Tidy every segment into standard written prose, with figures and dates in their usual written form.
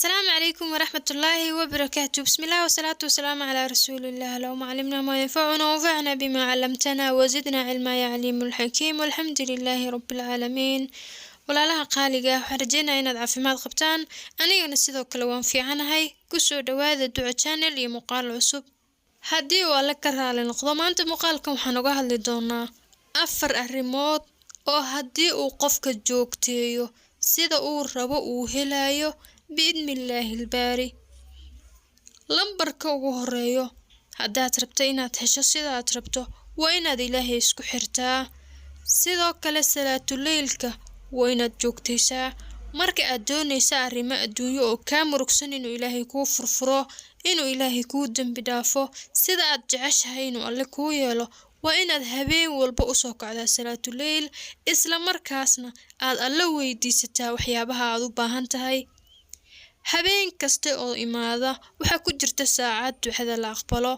السلام عليكم ورحمة الله وبركاته. بسم الله والصلاة والسلام على رسول الله. اللهم علمنا ما ينفعنا وانفعنا بما علمتنا وزدنا علما يا عليم الحكيم والحمد لله رب العالمين. walaalaha qaaliga waxaan rajeynayaa inaad caafimaad qabtaan anigana sidoo kale waan fiicanahay ku soo dhawaada duco channel iyo muuqaal cusub haddii uu alla ka raali noqdo maanta muuqaalkan waxaan uga hadli doonaa 4 arrimood oo haddii uu qofka joogteeyo sida uu rabo uu helayo biidnillaahi albaari lambarka ugu horeeyo haddaad rabto inaad hesho sida aad rabto waa inaad ilaahay isku xirtaa sidoo kale salaatuleylka waa inaad joogtaysaa marka aad doonaysa arrimo adduunyo oo kaa murugsan inuu ilaahay kuu furfuro inuu ilaahay kuu dambi dhaafo sida aad jeceshahay inuu alle kuu yeelo waa inaad habeen walba u soo kacdaa salaatuleyl isla markaasna aad alle weydiisataa waxyaabaha aad u baahan tahay habeen kasta oo imaada waxa ku jirta saacad ducada la aqbalo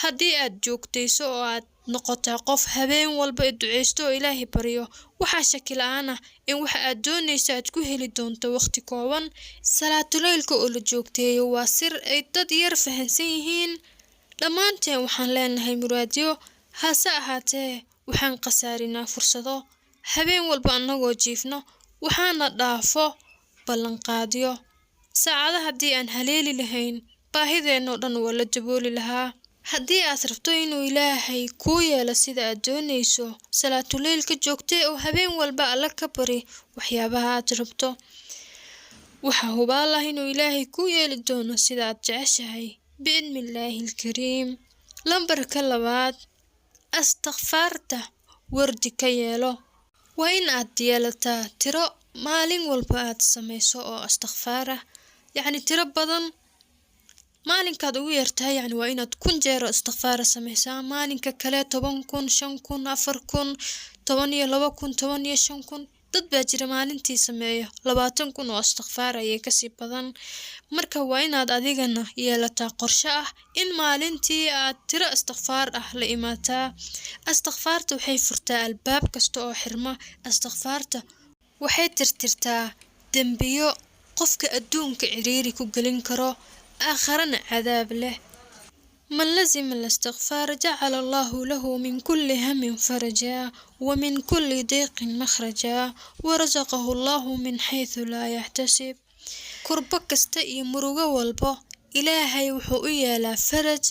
haddii aad joogtayso oo aad noqotaa qof habeen walba duceysto oo ilaahay baryo waxa shaki la'aan ah in waxa aad doonayso aad ku heli doonto waqti kooban salaatuleylka oo la joogteeyo waa sir ay dad yar fahansan yihiin dhammaanteen waxaan leenahay muraadiyo hase ahaatee waxaan qasaarinaa fursado habeen walba annagoo jiifno waxaana dhaafo ballanqaadyo saacada haddii aan haleeli lahayn baahideenno dhan waa la dabooli lahaa haddii aad rabto inuu ilaahay kuu yeelo sida aad doonayso salaatuleylka joogtee oo habeen walba alla ka bari waxyaabaha aad rabto waxaa hubaal ah inuu ilaahay kuu yeeli doono sida aad jeceshahay biidnillaahi alkariim lambarka 2 astakfaarta wardi ka yeelo waa in aad yeelataa tiro maalin walba aad samayso oo astakfaar ah yacni tiro badan maalinkaad ugu yartahay yani waa inaad 1000 jeer istikfaar samaysaa maalinka kale 10,000 5,000 4,000 12,000 15,000 dad baa jira maalintii sameeyo 20,000 oo istikfaar ayay kasii badan marka waa inaad adigana yeelataa qorshe ah in maalintii aad tiro istikfaar ah la imaataa istikfaarta waxay furtaa albaab kasta oo xirma istikfaarta waxay tirtirtaa dambiyo qofka adduunka ciriiri ku gelin karo آخرنا عذاب له من لزم الاستغفار جعل الله له من كل هم فرجا ومن كل ضيق مخرجا ورزقه الله من حيث لا يحتسب كربك استئي مروغا والبا إلهي وحوئيا لا فرج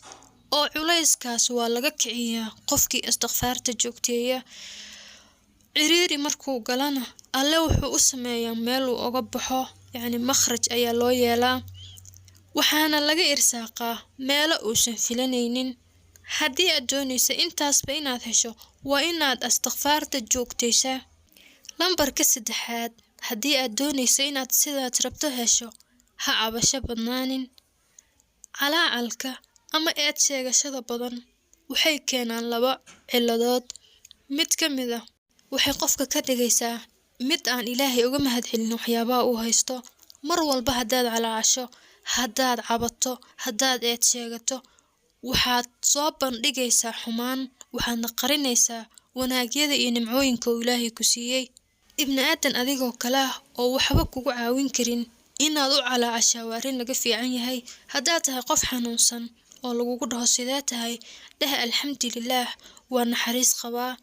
أو عليس كاس والغكعيا قفكي استغفار تجوكتيا عريري مركو قلنا ألا وحو اسمي ميلو أغبحو يعني مخرج أيا لو يلا waxaana laga irsaaqaa meelo uusan filanaynin haddii aad doonayso intaasba inaad hesho waa inaad istikfaarta joogtaysaa lambarka 3 haddii aad doonayso inaad sidaad rabto hesho ha cabasho badnaanin calaacalka ama eed sheegashada badan waxay keenaan 2 ciladood mid ka mid ah waxay qofka ka dhigaysaa mid aan ilaahay uga mahadcelin waxyaabaha uu haysto mar walba haddaad calaacasho haddaad cabato haddaad eed sheegato waxaad soo bandhigaysaa xumaan waxaadna qarinaysaa wanaagyada iyo nimcooyinka uu ilaahay ku siiyey ibni aadan adigoo kale ah oo waxba kugu caawin karin inaad u calaacashaa waa arrin laga fiican yahay haddaad tahay qof xanuunsan oo lagugu dhaho sidee tahay dheh alxamdulilaah waa naxariis qabaa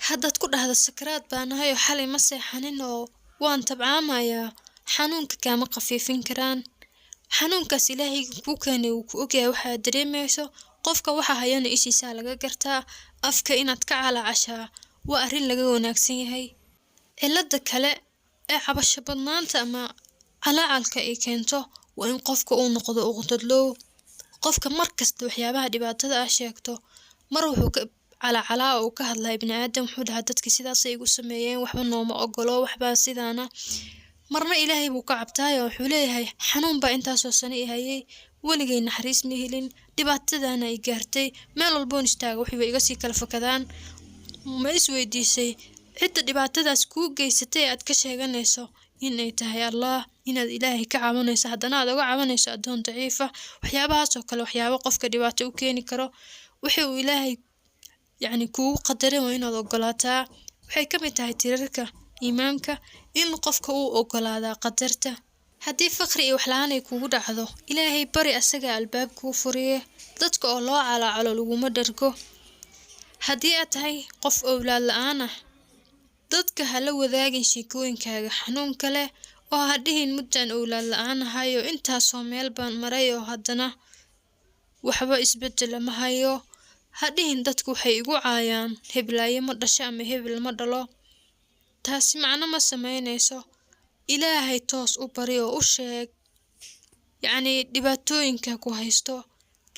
haddaad ku dhahdo sakaraad baa nahay oo xalay ma seexanin oo waan tabcaamayaa xanuunka kaama khafiifin karaan xanuunkaas ilaahay kuu keenay uu ku ogyahay waxaad dareemayso qofka waxa hayana ishiisa laga gartaa afka inaad ka calaacashaa waa arrin laga wanaagsan yahay cilada kale ee cabasho badnaanta ama calaacalka ay keento waa in qofka uu noqdo uqdadlow qofka markasta waxyaabaha dhibaatada ah sheegto mar wuxuu ka calaacalaa oo ka hadlaa ibni aadan wuxuu dhahaa dadkii sidaas ay igu sameeyeen waxba nooma ogolo waxba sidaana marna ilaahay buu ka cabtaay oo wuxuu leeyahay xanuun baa intaasoo sano i hayay waligay naxariis ma helin dhibaatadana ay gaartay meel walboon istaaga waxay iga sii kala fakadaan ma isweydiisay cidda dhibaatadaas kuu geysatay aad ka sheeganayso inay tahay allah inaad ilaahay ka caawinayso haddana aad uga caawinayso addoon daciifa waxyaabahaas oo kale waxyaabo qofka dhibaato u keeni karo wixii uu ilaahay yacni kugu qadaray waa inaad ogolaataa waxay ka mid tahay tirarka iimaanka in qofka uu ogolaadaa qadarta haddii faqri iyo wax la'aan ay kugu dhacdo ilaahay bari asaga albaab kuu furiye dadka oo loo calaacalo laguma dhargo haddii aad tahay qof owlaad la'aan ah dadka hala wadaagin sheekooyinkaaga xanuunka leh oo ha dhihin muddan owlaad la'aan ahayo intaasoo meel baan maray oo haddana waxba isbeddel ma hayo ha dhihin dadku waxay igu caayaan heblaayo ma dhasho ama hebel ma dhalo taasi macno ma samaynayso ilaahay toos u bari oo u sheeg yacni dhibaatooyinka ku haysto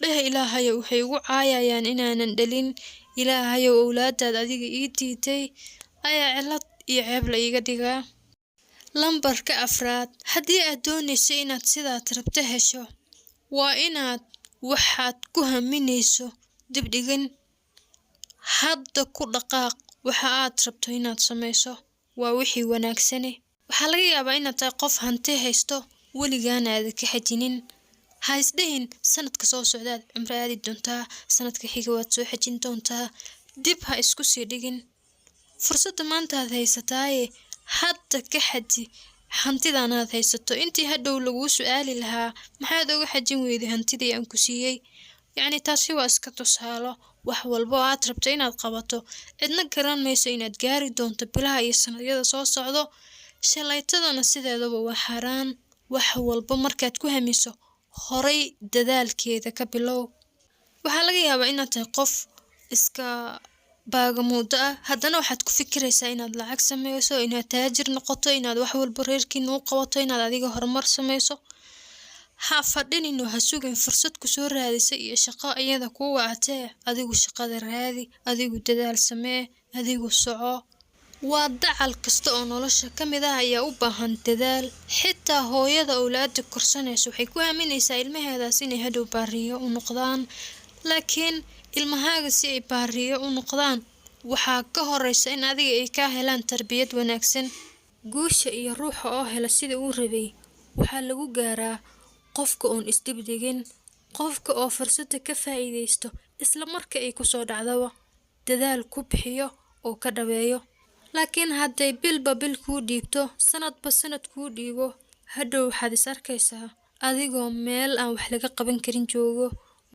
dheh ilaahayow waxay igu caayayaan inaanan dhalin ilaahayow owlaadaad adiga ii diiday ayaa cilad iyo ceeb la iiga dhigaa lambarka 4 haddii aad doonayso inaad sidaad rabto hesho waa inaad waxaad ku haminayso dibdhigin hadda ku dhaqaaq waxa aad rabto inaad samayso waa wixii wanaagsane waxaa laga yaabaa inaad tahay qof hanti haysto weligaana aad ka xajinin ha isdhihin sanadka soo socdaad cumri aadi doontaa sanadka xiga waad soo xajin doontaa dib ha isku sii dhigin fursadda maanta aad haysataaye hadda ka xaji hantidan aad haysato intii hadhow laguu su'aali lahaa maxaad uga xajin weyday hantidii aan ku siiyey yacni taasi waa iska tusaalo wax walba oo aad rabto inaad qabato cidna garan mayso inaad gaari doonto bilaha iyo sanadyada soo socdo shalaytadana sideedaba waa xaraan wax walba markaad ku hamiso horay dadaalkeeda ka bilow waxaa laga yaabaa inaad tahay qof iska baagamuudo ah haddana waxaad ku fikiraysaa inaad lacag samayso inaad taajir noqoto inaad wax walba reerkiina u qabato inaad adiga horumar samayso ha fadhininoo ha sugin fursad ku soo raadisa iyo shaqo iyada kuu wacatee adigu shaqada raadi adigu dadaal samee adigu soco waa dacal kasta oo nolosha ka mid ah ayaa u baahan dadaal xitaa hooyada owlaada korsanaysa waxay ku aaminaysaa ilmaheedaas inay hadhow baariyo u noqdaan laakiin ilmahaaga si ay baariyo u noqdaan waxaa ka horeysa in adiga ay ka helaan tarbiyad wanaagsan guusha iyo ruuxa oo hela sida uu rabay waxaa lagu gaaraa qofka oon isdibdhigin qofka oo fursadda ka faa'iideysto isla marka ay ku soo dhacdaba dadaal ku bixiyo oo ka dhaweeyo laakiin hadday bilba bil kuu dhiibto sanadba sanad kuu dhiibo hadhow waxaad is arkaysaa adigoo meel aan wax laga qaban karin joogo